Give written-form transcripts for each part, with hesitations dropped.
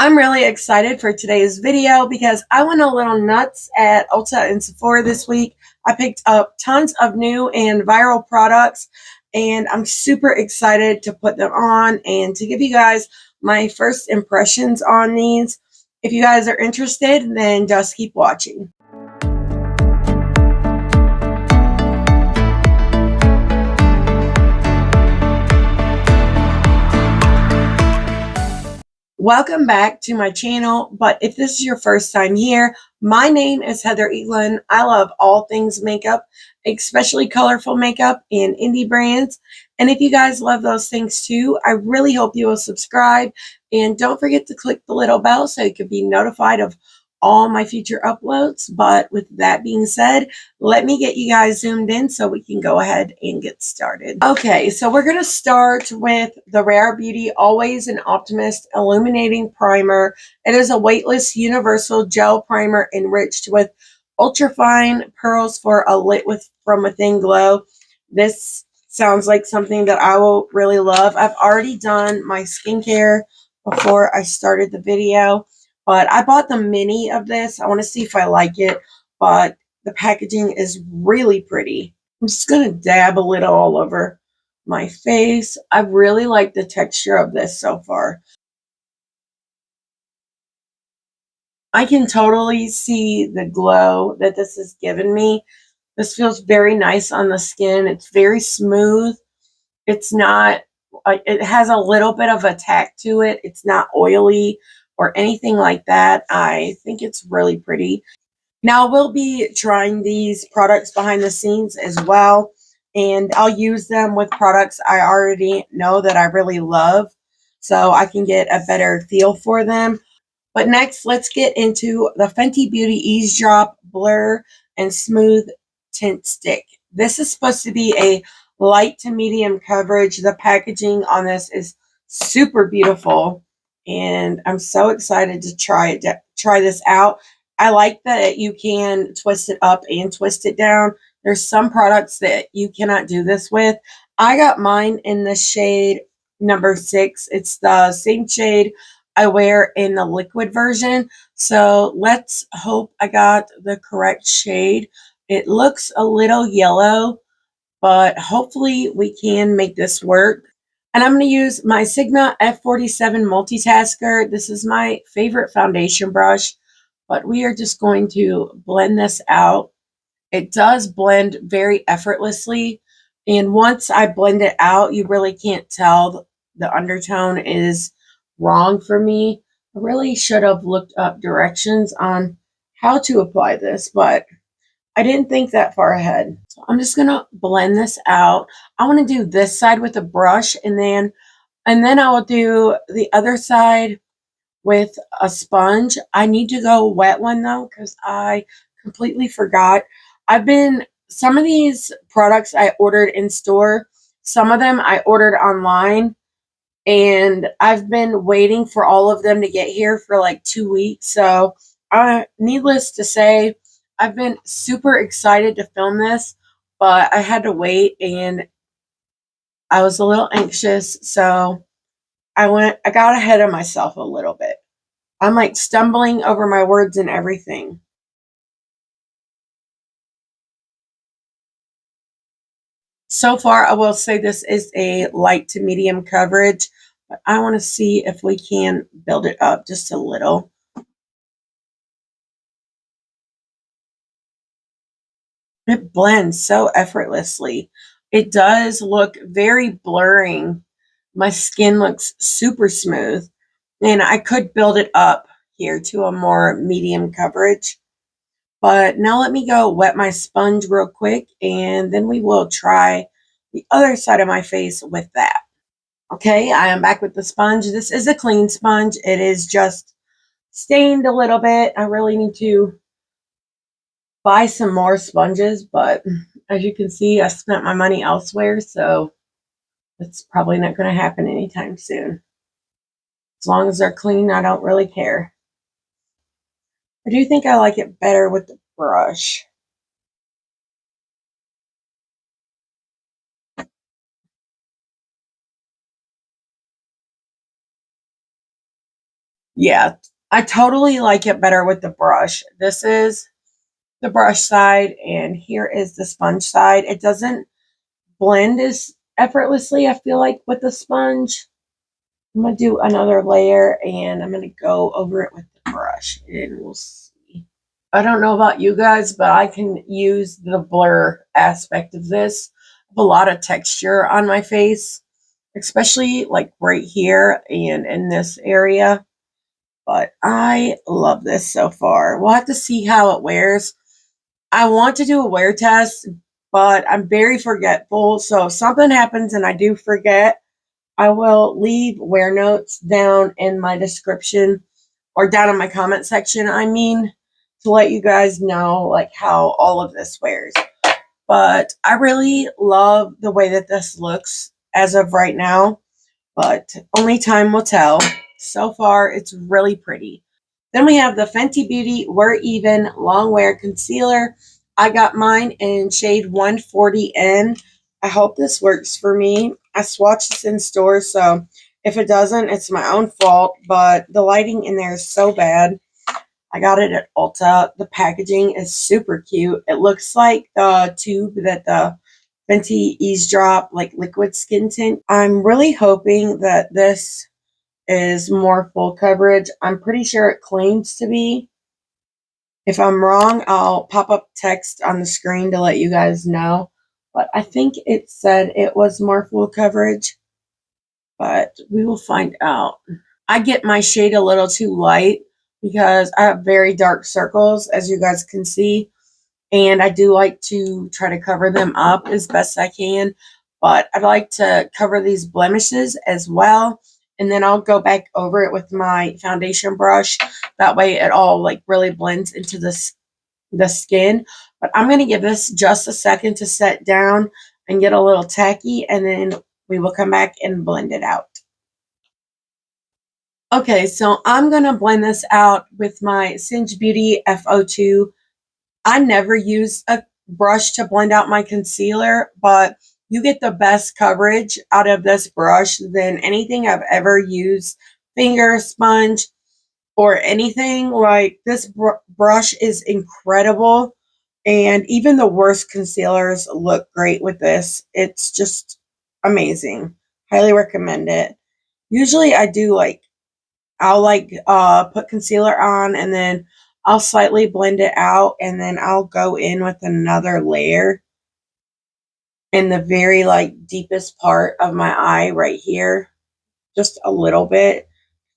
I'm really excited for today's video because I went a little nuts at Ulta and Sephora this week. I picked up tons of new and viral products, and I'm super excited to put them on and to give you guys my first impressions on these. If you guys are interested, then just keep watching. Welcome back to my channel, but if this is your first time here, my name is Heather Eaglin. I love all things makeup, especially colorful makeup and indie brands. And if you guys love those things too, I really hope you will subscribe. And don't forget to click the little bell so you can be notified of all my future uploads. But with that being said, let me get you guys zoomed in so we can go ahead and get started. Okay, so we're going to start with the Rare Beauty Always an Optimist Illuminating Primer. It is a weightless universal gel primer enriched with ultrafine pearls for a lit from within glow. This sounds like something that I will really love. I've already done my skincare before I started the video, but I bought the mini of this. I want to see if I like it, but the packaging is really pretty. I'm just going to dab a little all over my face. I really like the texture of this so far. I can totally see the glow that this has given me. This feels very nice on the skin. It's very smooth. It's not, it has a little bit of a tack to it. It's not oily or anything like that. I think it's really pretty. Now we'll be trying these products behind the scenes as well, and I'll use them with products I already know that I really love so I can get a better feel for them. But next, let's get into the Fenty Beauty Ease Drop Blur and Smooth Tint Stick. This is supposed to be a light to medium coverage. The packaging on this is super beautiful, and I'm so excited to try this out. I like that you can twist it up and twist it down. There's some products that you cannot do this with. I got mine in the shade number 6. It's the same shade I wear in the liquid version. So let's hope I got the correct shade. It looks a little yellow, but hopefully we can make this work. And I'm going to use my Sigma F47 Multitasker. This is my favorite foundation brush, but we are just going to blend this out. It does blend very effortlessly. And once I blend it out, you really can't tell the undertone is wrong for me. I really should have looked up directions on how to apply this, but I didn't think that far ahead. So I'm just going to blend this out. I want to do this side with a brush, and then I will do the other side with a sponge. I need to go wet one though, because I completely forgot. Some of these products I ordered in store, some of them I ordered online, and I've been waiting for all of them to get here for like 2 weeks. So needless to say, I've been super excited to film this, but I had to wait and I was a little anxious. So I got ahead of myself a little bit. I'm like stumbling over my words and everything. So far, I will say this is a light to medium coverage, but I want to see if we can build it up just a little. It blends so effortlessly. It does look very blurring. My skin looks super smooth, and I could build it up here to a more medium coverage. But now let me go wet my sponge real quick, and then we will try the other side of my face with that. Okay, I am back with the sponge. This is a clean sponge. It is just stained a little bit. I really need to buy some more sponges, but as you can see, I spent my money elsewhere, so it's probably not going to happen anytime soon. As long as they're clean, I don't really care. I do think I like it better with the brush. Yeah, I totally like it better with the brush. This is the brush side, and here is the sponge side. It doesn't blend as effortlessly, I feel like, with the sponge. I'm going to do another layer, and I'm going to go over it with the brush, and we'll see. I don't know about you guys, but I can use the blur aspect of this. I have a lot of texture on my face, especially like right here and in this area. But I love this so far. We'll have to see how it wears. I want to do a wear test, but I'm very forgetful. So if something happens and I do forget, I will leave wear notes down in my description, or down in my comment section, I mean, to let you guys know like how all of this wears. But I really love the way that this looks as of right now, but only time will tell. So far, it's really pretty. Then we have the Fenty Beauty We're Even Long Wear Concealer. I got mine in shade 140N. I hope this works for me. I swatched this in stores, so if it doesn't, it's my own fault, but the lighting in there is so bad. I got it at Ulta. The packaging is super cute. It looks like the tube that the Fenty Ease Drop like liquid skin tint. I'm really hoping that this is more full coverage. I'm pretty sure it claims to be. If I'm wrong, I'll pop up text on the screen to let you guys know. But I think it said it was more full coverage, but we will find out. I get my shade a little too light because I have very dark circles, as you guys can see. And I do like to try to cover them up as best I can. But I'd like to cover these blemishes as well. And then I'll go back over it with my foundation brush. That way it all like really blends into the skin. But I'm going to give this just a second to set down and get a little tacky. And then we will come back and blend it out. Okay, so I'm going to blend this out with my Singe Beauty FO2. I never use a brush to blend out my concealer, but you get the best coverage out of this brush than anything I've ever used, finger, sponge, or anything. Like this brush is incredible, and even the worst concealers look great with this. It's just amazing. Highly recommend it. Usually I do I'll put concealer on, and then I'll slightly blend it out, and then I'll go in with another layer in the very deepest part of my eye right here, just a little bit,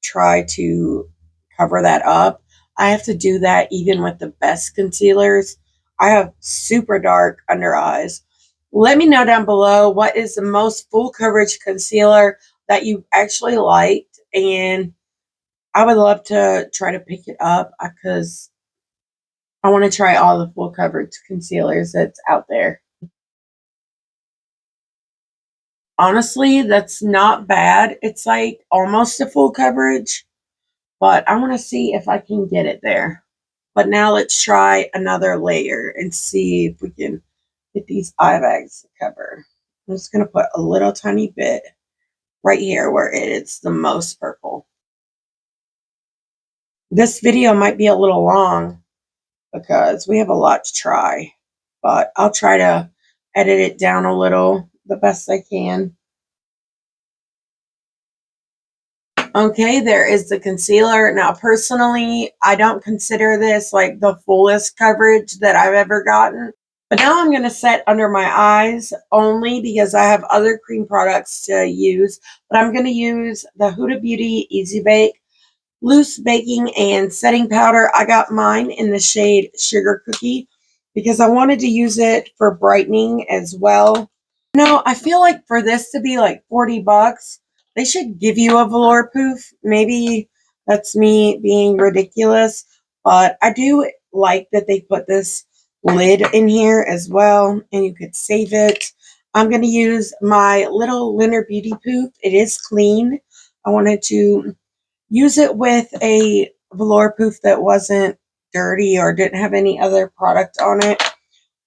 try to cover that up. I have to do that even with the best concealers. I have super dark under eyes. Let me know down below what is the most full coverage concealer that you actually liked, and I would love to try to pick it up because I want to try all the full coverage concealers that's out there. Honestly, that's not bad. It's like almost a full coverage, but I want to see if I can get it there. But now let's try another layer and see if we can get these eye bags to cover. I'm just going to put a little tiny bit right here where it's the most purple. This video might be a little long because we have a lot to try, but I'll try to edit it down a little the best I can. Okay, there is the concealer. Now, personally, I don't consider this like the fullest coverage that I've ever gotten. But now I'm going to set under my eyes only because I have other cream products to use. But I'm going to use the Huda Beauty Easy Bake Loose Baking and Setting Powder. I got mine in the shade Sugar Cookie because I wanted to use it for brightening as well. No, I feel like for this to be like 40 bucks, they should give you a velour poof. Maybe that's me being ridiculous, but I do like that they put this lid in here as well, and you could save it. I'm going to use my little Linner Beauty poof. It is clean. I wanted to use it with a velour poof that wasn't dirty or didn't have any other product on it.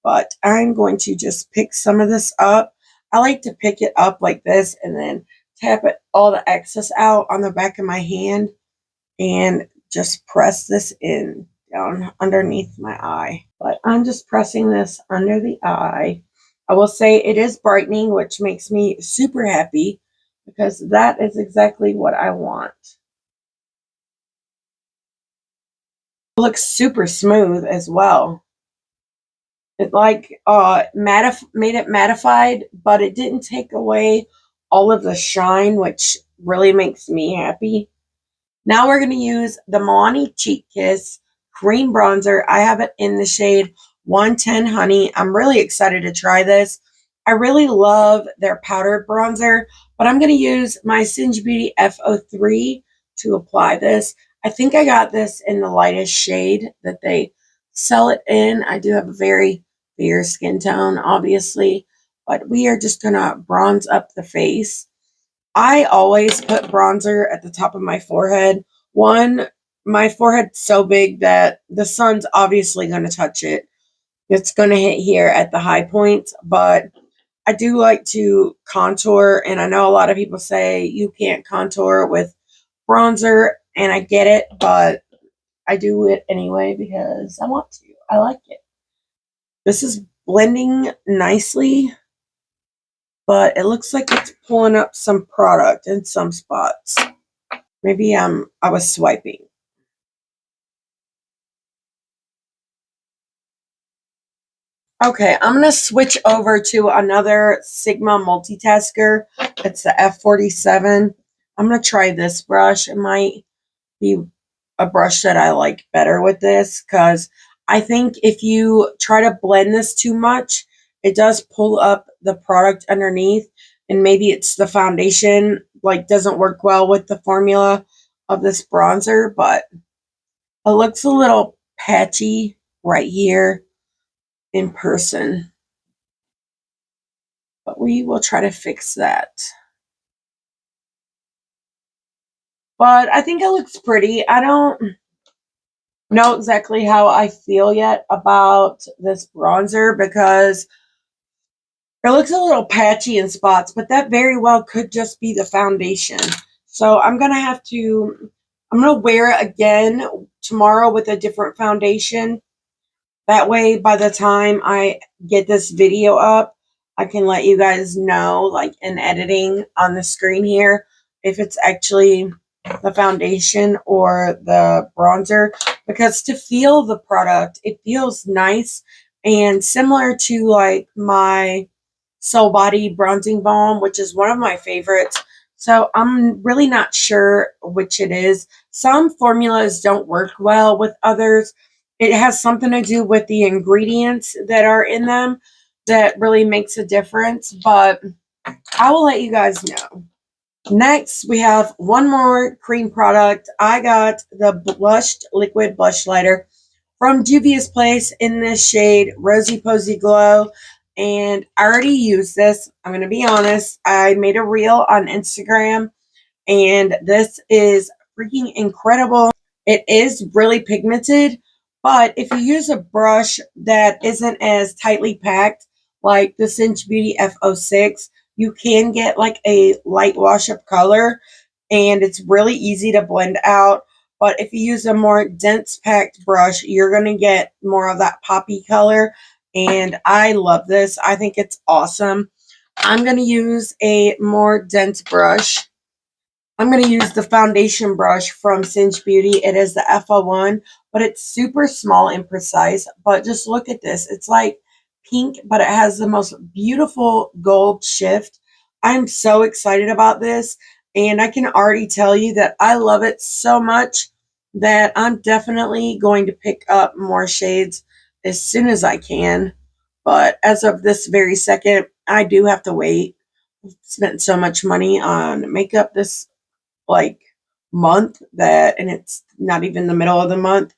But I'm going to just pick some of this up. I like to pick it up like this and then tap it all the excess out on the back of my hand. and just press this in down underneath my eye. But I'm just pressing this under the eye. I will say it is brightening, which makes me super happy because that is exactly what I want. It looks super smooth as well. It like made it mattified, but it didn't take away all of the shine, which really makes me happy. Now we're going to use the MILANI Cheek Kiss Cream Bronzer. I have it in the shade 110 Honey. I'm really excited to try this. I really love their powdered bronzer, but I'm going to use my Singe Beauty F03 to apply this. I think I got this in the lightest shade that they sell it in. I do have a very fair skin tone, obviously, but we are just going to bronze up the face. I always put bronzer at the top of my forehead. One, my forehead's so big that the sun's obviously going to touch it. It's going to hit here at the high points, but I do like to contour, and I know a lot of people say you can't contour with bronzer, and I get it, but I do it anyway because I want to. I like it. This is blending nicely, but it looks like it's pulling up some product in some spots. Maybe I was swiping. Okay, I'm going to switch over to another Sigma multitasker. It's the F47. I'm going to try this brush. It might be a brush that I like better with this because I think if you try to blend this too much, it does pull up the product underneath, and maybe it's the foundation like doesn't work well with the formula of this bronzer, but it looks a little patchy right here in person, but we will try to fix that. But I think it looks pretty. I don't know exactly how I feel yet about this bronzer because it looks a little patchy in spots, but that very well could just be the foundation. So I'm going to wear it again tomorrow with a different foundation. That way, by the time I get this video up, I can let you guys know, like in editing on the screen here, if it's actually the foundation or the bronzer. Because to feel the product, it feels nice and similar to like my Soul Body Bronzing Balm, which is one of my favorites. So I'm really not sure which it is. Some formulas don't work well with others. It has something to do with the ingredients that are in them that really makes a difference, but I will let you guys know. Next, we have one more cream product. I got the Blushed Liquid Blush Lighter from Juvia's Place in this shade Rosy Posy Glow, and I already used this. I'm going to be honest. I made a reel on Instagram, and this is freaking incredible. It is really pigmented, but if you use a brush that isn't as tightly packed like the Singe Beauty F06, you can get like a light wash of color, and it's really easy to blend out. But if you use a more dense packed brush, you're going to get more of that poppy color, and I love this. I think it's awesome. I'm going to use a more dense brush. I'm going to use the foundation brush from Singe Beauty. It is the F01, but it's super small and precise. But just look at this. It's like pink, but it has the most beautiful gold shift. I'm so excited about this, and I can already tell you that I love it so much that I'm definitely going to pick up more shades as soon as I can. But as of this very second, I do have to wait. I've spent so much money on makeup this like month that, and it's not even the middle of the month,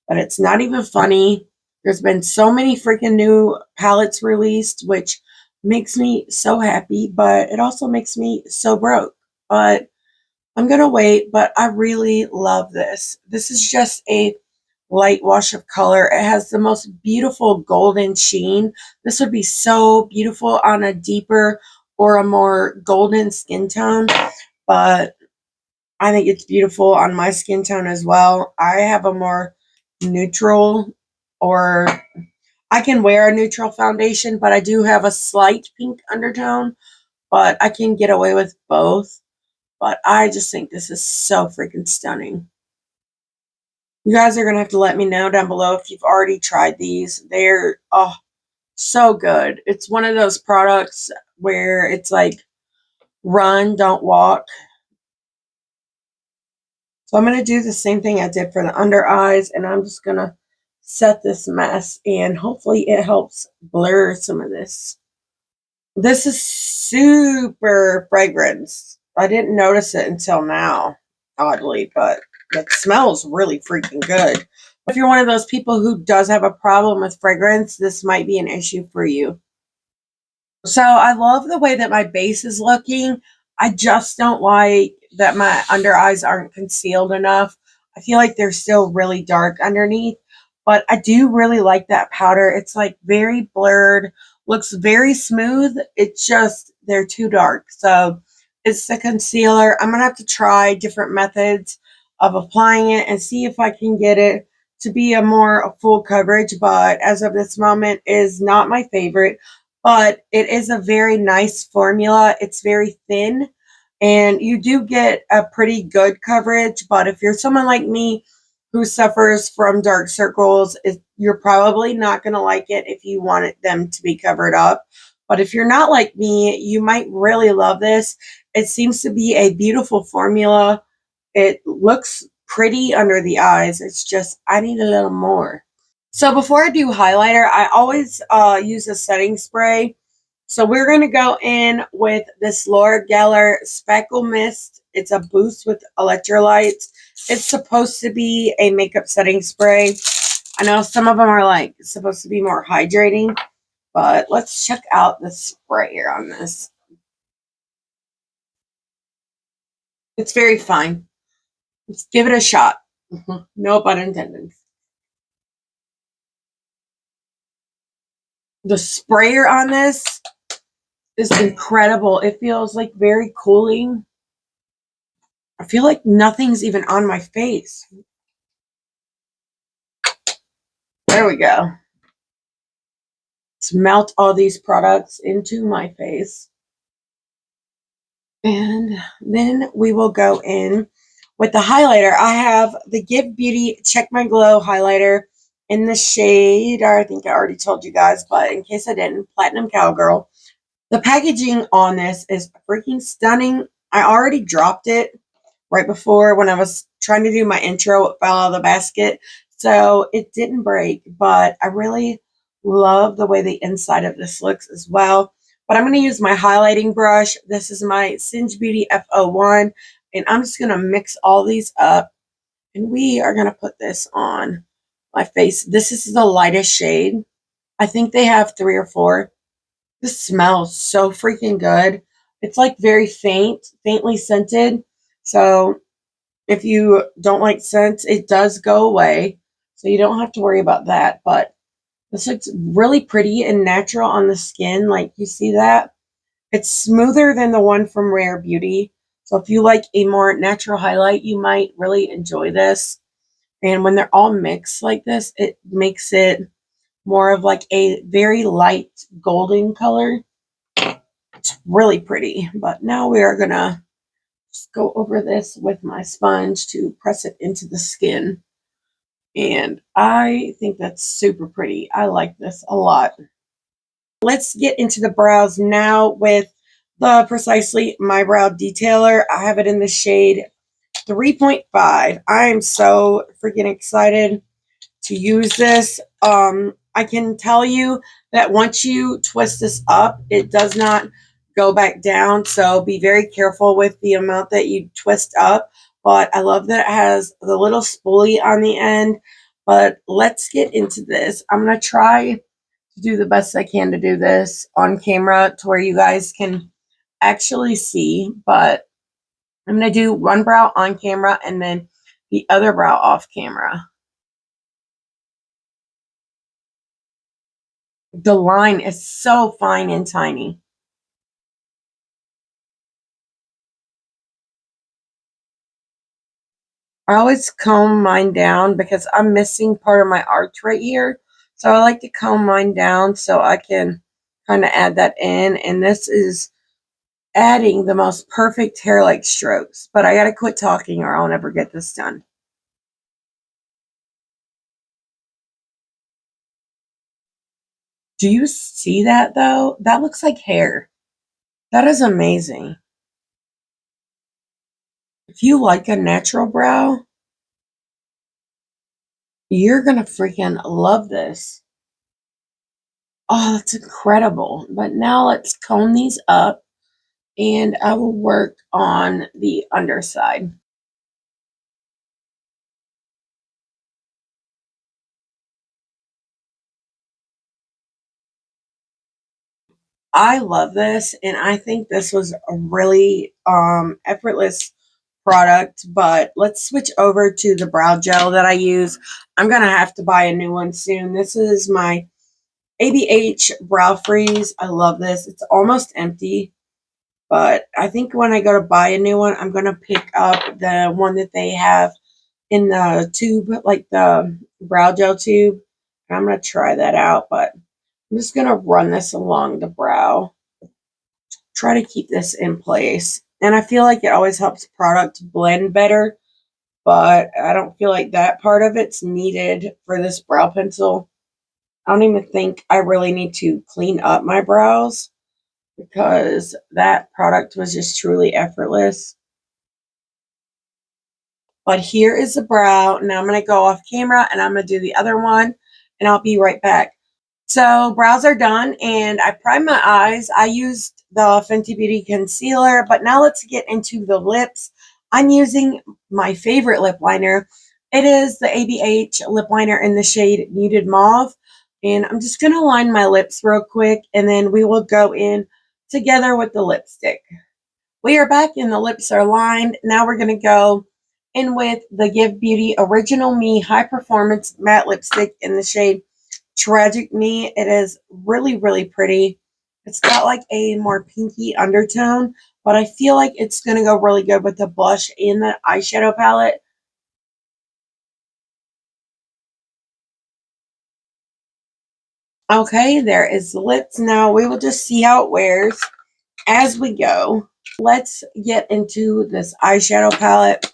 but it's not even funny. There's been so many freaking new palettes released, which makes me so happy, but it also makes me so broke. But I'm gonna wait, but I really love this. This is just a light wash of color. It has the most beautiful golden sheen. This would be so beautiful on a deeper or a more golden skin tone, but I think it's beautiful on my skin tone as well. I have a more neutral, or I can wear a neutral foundation, but I do have a slight pink undertone, but I can get away with both. But I just think this is so freaking stunning. You guys are going to have to let me know down below if you've already tried these. They're, oh, so good. It's one of those products where it's like, run, don't walk. So I'm going to do the same thing I did for the under eyes, and I'm just going to set this mess, and hopefully it helps blur some of this. This is super fragrance. I didn't notice it until now, oddly, but it smells really freaking good. If you're one of those people who does have a problem with fragrance, this might be an issue for you. So I love the way that my base is looking. I just don't like that my under eyes aren't concealed enough. I feel like they're still really dark underneath, but I do really like that powder. It's like very blurred, looks very smooth. It's just, they're too dark. So it's the concealer. I'm going to have to try different methods of applying it and see if I can get it to be a more full coverage, but as of this moment is not my favorite. But it is a very nice formula. It's very thin, and you do get a pretty good coverage. But if you're someone like me who suffers from dark circles, you're probably not going to like it if you want them to be covered up. But if you're not like me, you might really love this. It seems to be a beautiful formula. It looks pretty under the eyes. It's just, I need a little more. So before I do highlighter, I always use a setting spray. So we're going to go in with this Laura Geller Speckle Mist. It's a boost with electrolytes. It's supposed to be a makeup setting spray. I know some of them are like supposed to be more hydrating, but let's check out the sprayer on this. It's very fine. Let's give it a shot. No pun intended. The sprayer on this is incredible. It feels like very cooling. I feel like nothing's even on my face. There we go. Let's melt all these products into my face. And then we will go in with the highlighter. I have the Give Beauty Check My Glow highlighter in the shade, I think I already told you guys, but in case I didn't, Platinum Cowgirl. The packaging on this is freaking stunning. I already dropped it right before when I was trying to do my intro. It fell out of the basket, so it didn't break, but I really love the way the inside of this looks as well. But I'm going to use my highlighting brush. This is my Singe Beauty F01, and I'm just going to mix all these up, and we are going to put this on my face. This is the lightest shade. I think they have 3 or 4. This smells so freaking good. It's like very faintly scented. So if you don't like scents, it does go away. So you don't have to worry about that. But this looks really pretty and natural on the skin. Like, you see that? It's smoother than the one from Rare Beauty. So if you like a more natural highlight, you might really enjoy this. And when they're all mixed like this, it makes it more of like a very light golden color. It's really pretty. But now we are going to just go over this with my sponge to press it into the skin. And I think that's super pretty. I like this a lot. Let's get into the brows now with the Precisely My Brow Detailer. I have it in the shade 3.5. I am so freaking excited to use this. I can tell you that once you twist this up, it does not go back down. So be very careful with the amount that you twist up. But I love that it has the little spoolie on the end. But let's get into this. I'm going to try to do the best I can to do this on camera to where you guys can actually see. But I'm going to do one brow on camera and then the other brow off camera. The line is so fine and tiny. I always comb mine down because I'm missing part of my arch right here. So I like to comb mine down so I can kind of add that in. And this is adding the most perfect hair-like strokes. But I gotta quit talking or I'll never get this done. Do you see that though? That looks like hair. That is amazing. If you like a natural brow, you're gonna freaking love this. Oh, that's incredible. But now let's comb these up and I will work on the underside. I love this and I think this was a really effortless product, but let's switch over to the brow gel that I use. I'm gonna have to buy a new one soon. This is my ABH Brow Freeze. I love this. It's almost empty, but I think when I go to buy a new one, I'm gonna pick up the one that they have in the tube, like the brow gel tube. I'm gonna try that out, but I'm just gonna run this along the brow. Try to keep this in place. And I feel like it always helps product blend better, but I don't feel like that part of it's needed for this brow pencil. I don't even think I really need to clean up my brows because that product was just truly effortless. But here is the brow. Now I'm going to go off camera and I'm going to do the other one and I'll be right back. So brows are done and I primed my eyes. I used the Fenty Beauty concealer, but now let's get into the lips. I'm using my favorite lip liner. It is the ABH lip liner in the shade Muted Mauve. And I'm just going to line my lips real quick and then we will go in together with the lipstick. We are back and the lips are lined. Now we're going to go in with the Give Beauty Original Me High Performance Matte Lipstick in the shade Tragic Me. It is really, really pretty. It's got like a more pinky undertone, but I feel like it's going to go really good with the blush and the eyeshadow palette. Okay, there is the lips. Now we will just see how it wears as we go. Let's get into this eyeshadow palette.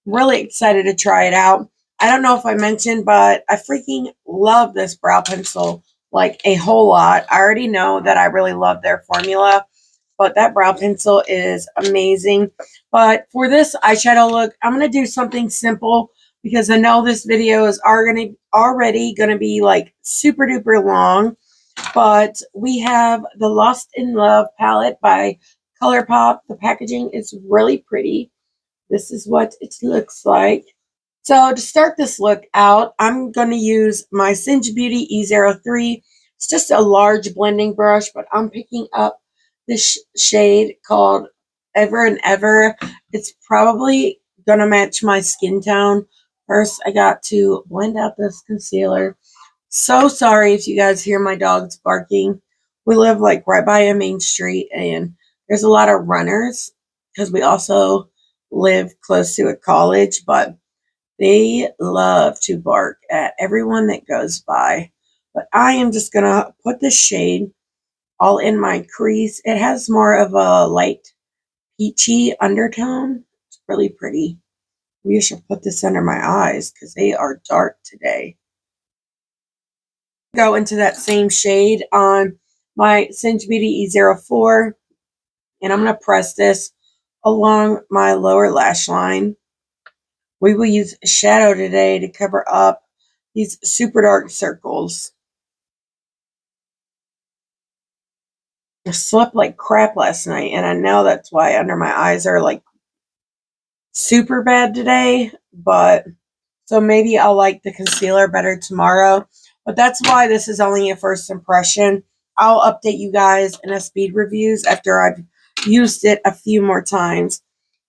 Really excited to try it out. I don't know if I mentioned, but I freaking love this brow pencil like a whole lot. I already know that I really love their formula, but that brow pencil is amazing. But for this eyeshadow look, I'm going to do something simple because I know this video is already going to be like super duper long. But we have the Lost in Love palette by ColourPop. The packaging is really pretty. This is what it looks like. So to start this look out, I'm going to use my Singe Beauty E03. It's just a large blending brush, but I'm picking up this shade called Ever and Ever. It's probably going to match my skin tone. First, I got to blend out this concealer. So sorry if you guys hear my dogs barking. We live like right by a main street and there's a lot of runners because we also live close to a college, but they love to bark at everyone that goes by. But I am just going to put this shade all in my crease. It has more of a light peachy undertone. It's really pretty. We should put this under my eyes because they are dark today. Go into that same shade on my Singe Beauty E04 and I'm going to press this along my lower lash line. We will use shadow today to cover up these super dark circles. I slept like crap last night and I know that's why under my eyes are like super bad today, but so maybe I'll like the concealer better tomorrow. But that's why this is only a first impression. I'll update you guys in a speed reviews after I've used it a few more times.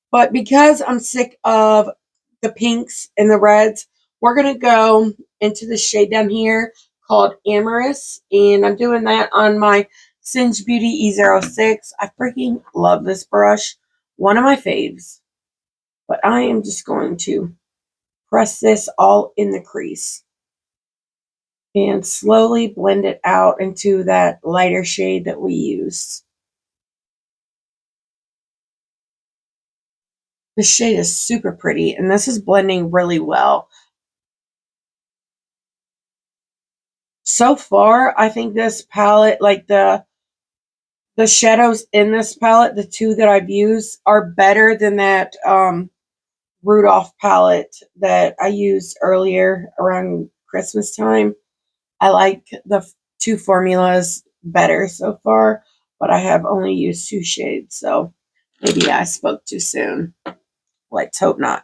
But because I'm sick of the pinks and the reds, we're going to go into the shade down here called Amorous. And I'm doing that on my Singe Beauty E06. I freaking love this brush. One of my faves. But I am just going to press this all in the crease and slowly blend it out into that lighter shade that we used. This shade is super pretty, and this is blending really well. So far, I think this palette, like the shadows in this palette, the two that I've used, are better than that Rudolph palette that I used earlier around Christmas time. I like the two formulas better so far, but I have only used two shades, so maybe I spoke too soon. Let's hope not.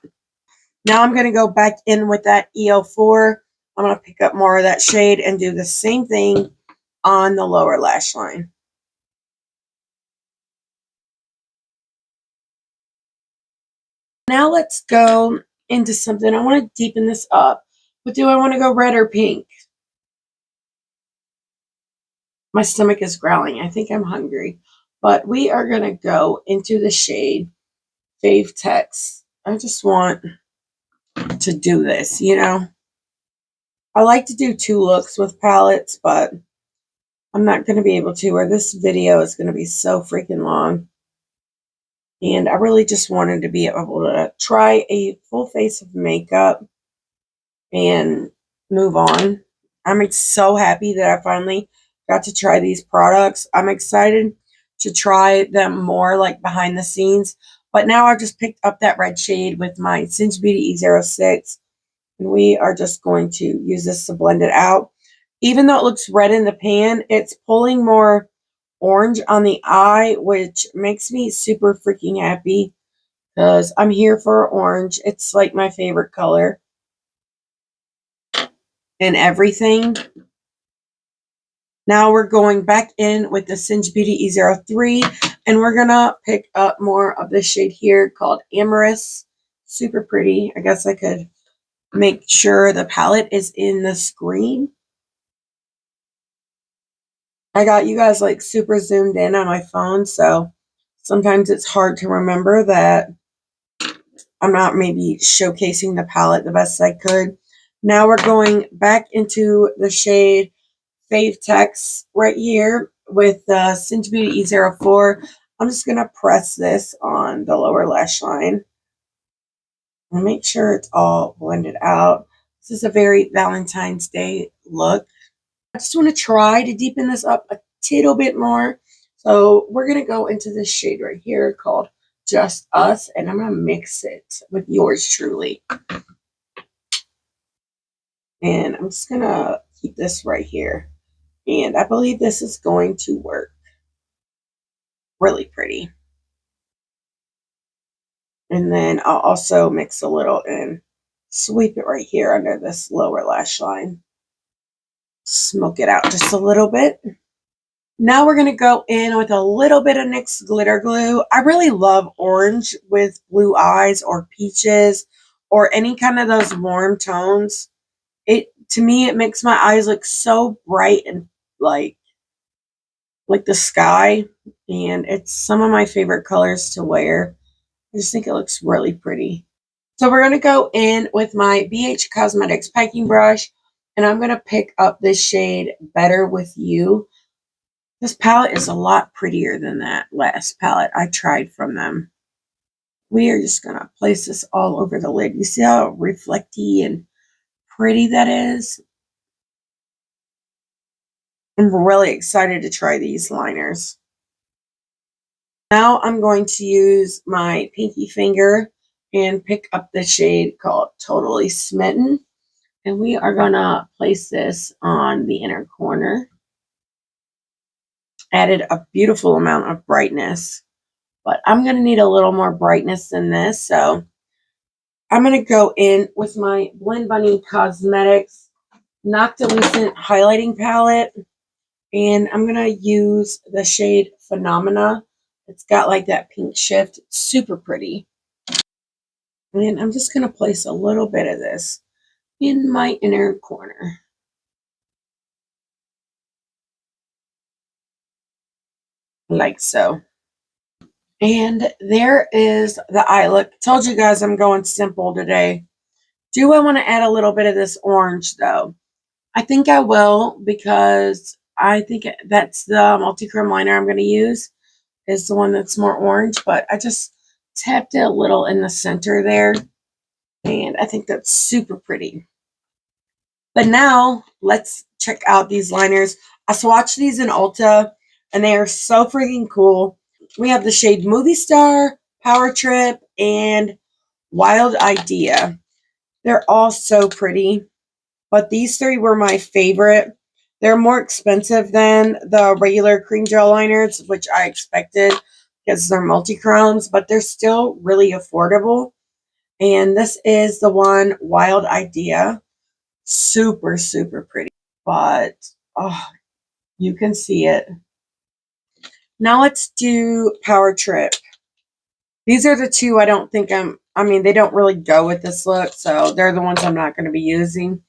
Now I'm going to go back in with that EO4. I'm going to pick up more of that shade and do the same thing on the lower lash line. Now let's go into something. I want to deepen this up, but do I want to go red or pink? My stomach is growling. I think I'm hungry, but we are going to go into the shade Fave Text. I just want to do this, you know. I like to do two looks with palettes, but I'm not going to be able to, or this video is going to be so freaking long. And I really just wanted to be able to try a full face of makeup and move on. I'm so happy that I finally got to try these products. I'm excited to try them more like behind the scenes. But now I've just picked up that red shade with my Cinch Beauty E06. And we are just going to use this to blend it out. Even though it looks red in the pan, it's pulling more orange on the eye, which makes me super freaking happy because I'm here for orange. It's like my favorite color and everything. Now we're going back in with the Cinch Beauty E03, and we're going to pick up more of this shade here called Amorous. Super pretty. I guess I could make sure the palette is in the screen. I got you guys like super zoomed in on my phone, so sometimes it's hard to remember that I'm not maybe showcasing the palette the best I could. Now we're going back into the shade Fave Text right here with the Cinch Beauty E04. I'm just going to press this on the lower lash line and make sure it's all blended out. This is a very Valentine's Day look. I just want to try to deepen this up a tittle bit more. So we're going to go into this shade right here called Just Us, and I'm going to mix it with yours truly. And I'm just going to keep this right here. And I believe this is going to work. Really pretty. And then I'll also mix a little and sweep it right here under this lower lash line. Smoke it out just a little bit. Now we're going to go in with a little bit of NYX glitter glue. I really love orange with blue eyes or peaches or any kind of those warm tones. To me, it makes my eyes look so bright and like the sky. And it's some of my favorite colors to wear. I just think it looks really pretty. So we're going to go in with my BH Cosmetics packing brush. And I'm going to pick up this shade Better With You. This palette is a lot prettier than that last palette I tried from them. We are just going to place this all over the lid. You see how reflecty and pretty that is? I'm really excited to try these liners. Now I'm going to use my pinky finger and pick up the shade called Totally Smitten. And we are going to place this on the inner corner. Added a beautiful amount of brightness. But I'm going to need a little more brightness than this. So I'm going to go in with my BLENDBUNNY Cosmetics Noctilucent Highlighting Palette. And I'm going to use the shade Phenomena. It's got like that pink shift. It's super pretty. And I'm just going to place a little bit of this in my inner corner. Like so. And there is the eye look. Told you guys I'm going simple today. Do I want to add a little bit of this orange though? I think I will, because I think that's the multi-chrome liner I'm going to use, is the one that's more orange, but I just tapped it a little in the center there, and I think that's super pretty. But now let's check out these liners. I swatched these in Ulta, and they are so freaking cool. We have the shade Movie Star, Power Trip, and Wild Idea. They're all so pretty, but these three were my favorite. They're more expensive than the regular cream gel liners, which I expected because they're multi-chromes, but they're still really affordable. And this is the one, Wild Idea. Super, super pretty, but oh, you can see it. Now let's do Power Trip. These are the two I don't think I mean, they don't really go with this look, so they're the ones I'm not going to be using.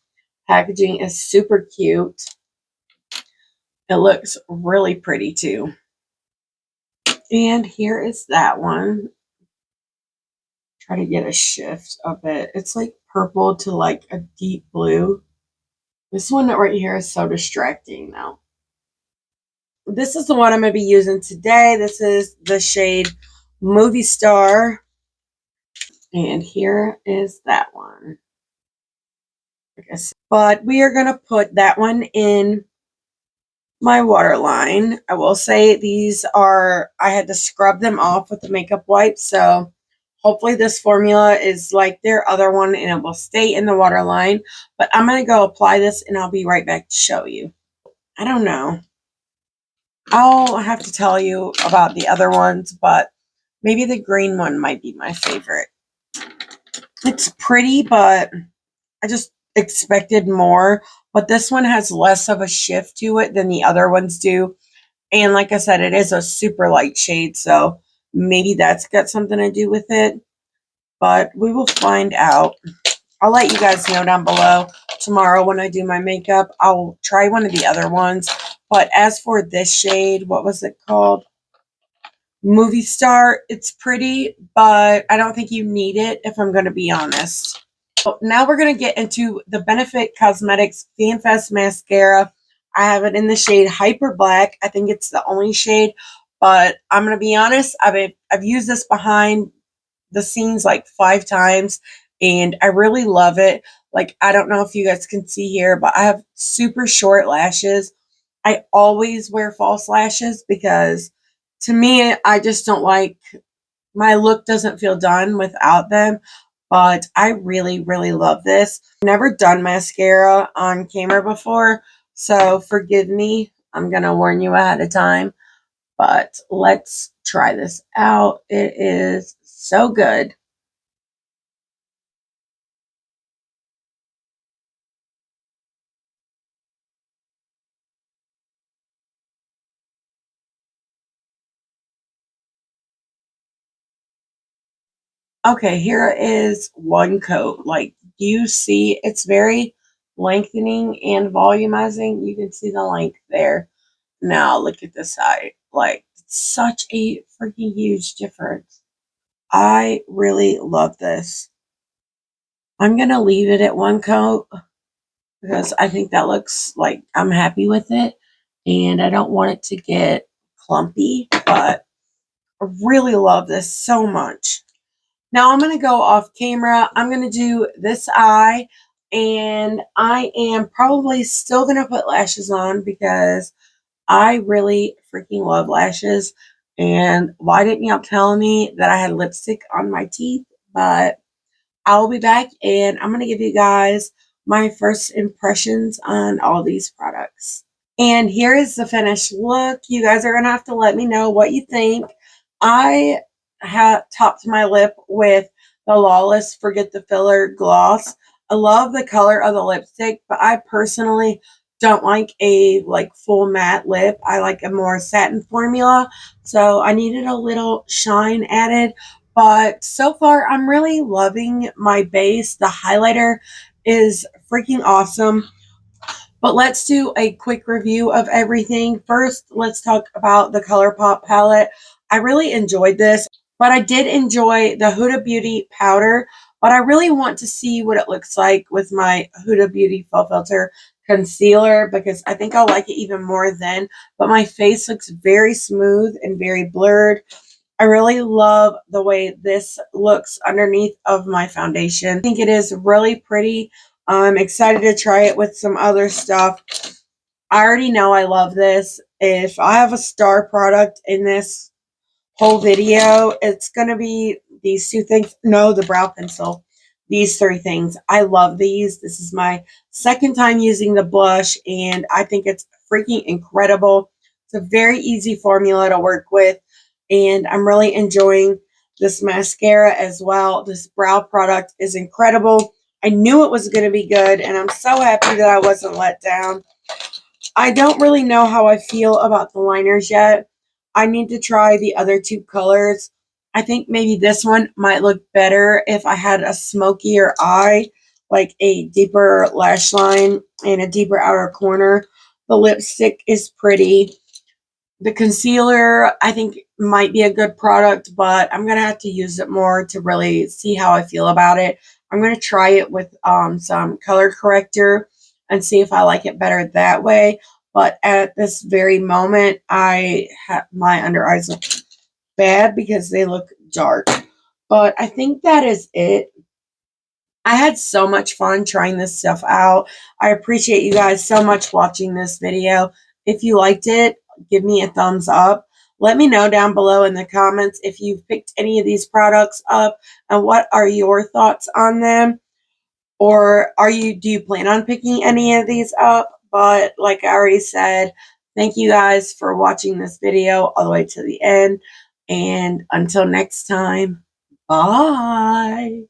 Packaging is super cute. It looks really pretty too. And here is that one. Try to get a shift of it. It's like purple to like a deep blue. This one right here is so distracting now. This is the one I'm going to be using today. This is the shade Movie Star. And here is that one. But we are going to put that one in my waterline. I will say these are, I had to scrub them off with the makeup wipe, so hopefully this formula is like their other one and it will stay in the waterline. But I'm going to go apply this and I'll be right back to show you. I don't know. I'll have to tell you about the other ones, but maybe the green one might be my favorite. It's pretty, but I just expected more. But this one has less of a shift to it than the other ones do. And like I said, it is a super light shade, so maybe that's got something to do with it. But we will find out. I'll let you guys know down below. Tomorrow when I do my makeup, I'll try one of the other ones. But as for this shade, what was it called? Movie Star. It's pretty, but I don't think you need it if I'm going to be honest. So now we're going to get into the Benefit Cosmetics Fan Fest Mascara. I have it in the shade Hyper Black. I think it's the only shade, but I'm going to be honest. I've used this behind the scenes like 5 times, and I really love it. Like, I don't know if you guys can see here, but I have super short lashes. I always wear false lashes because to me, I just don't like, my look doesn't feel done without them. But I really, really love this. I've never done mascara on camera before, so forgive me. I'm going to warn you ahead of time. But let's try this out. It is so good. Okay, here is one coat. Like, do you see? It's very lengthening and volumizing. You can see the length there. Now look at the side. Like, it's such a freaking huge difference. I really love this. I'm going to leave it at one coat because I think that looks like I'm happy with it. And I don't want it to get clumpy, but I really love this so much. Now I'm going to go off camera. I'm going to do this eye, and I am probably still going to put lashes on because I really freaking love lashes. And why didn't y'all tell me that I had lipstick on my teeth? But I'll be back and I'm going to give you guys my first impressions on all these products. And here is the finished look. You guys are going to have to let me know what you think. I have topped my lip with the Lawless Forget the Filler gloss. I love the color of the lipstick, but I personally don't like a full matte lip. I like a more satin formula. So I needed a little shine added. But so far, I'm really loving my base. The highlighter is freaking awesome. But let's do a quick review of everything. First, let's talk about the ColourPop palette. I really enjoyed this, but I did enjoy the Huda Beauty powder but I really want to see what it looks like with my Huda Beauty Faux Filter concealer, because I think I'll like it even more then. But my face looks very smooth and very blurred. I really love the way this looks underneath of my foundation. I think it is really pretty. I'm excited to try it with some other stuff. I already know I love this. If I have a star product in this whole video, it's going to be these two things. No, the brow pencil. These three things. I love these. This is my second time using the blush, and I think it's freaking incredible. It's a very easy formula to work with, and I'm really enjoying this mascara as well. This brow product is incredible. I knew it was going to be good, and I'm so happy that I wasn't let down. I don't really know how I feel about the liners yet. I need to try the other two colors. I think maybe this one might look better if I had a smokier eye, like a deeper lash line and a deeper outer corner. The lipstick is pretty. The concealer, I think, might be a good product, but I'm going to have to use it more to really see how I feel about it. I'm going to try it with some color corrector and see if I like it better that way. But at this very moment, my under eyes look bad because they look dark. But I think that is it. I had so much fun trying this stuff out. I appreciate you guys so much watching this video. If you liked it, give me a thumbs up. Let me know down below in the comments if you've picked any of these products up and what are your thoughts on them. Or do you plan on picking any of these up? But like I already said, thank you guys for watching this video all the way to the end. And until next time, bye.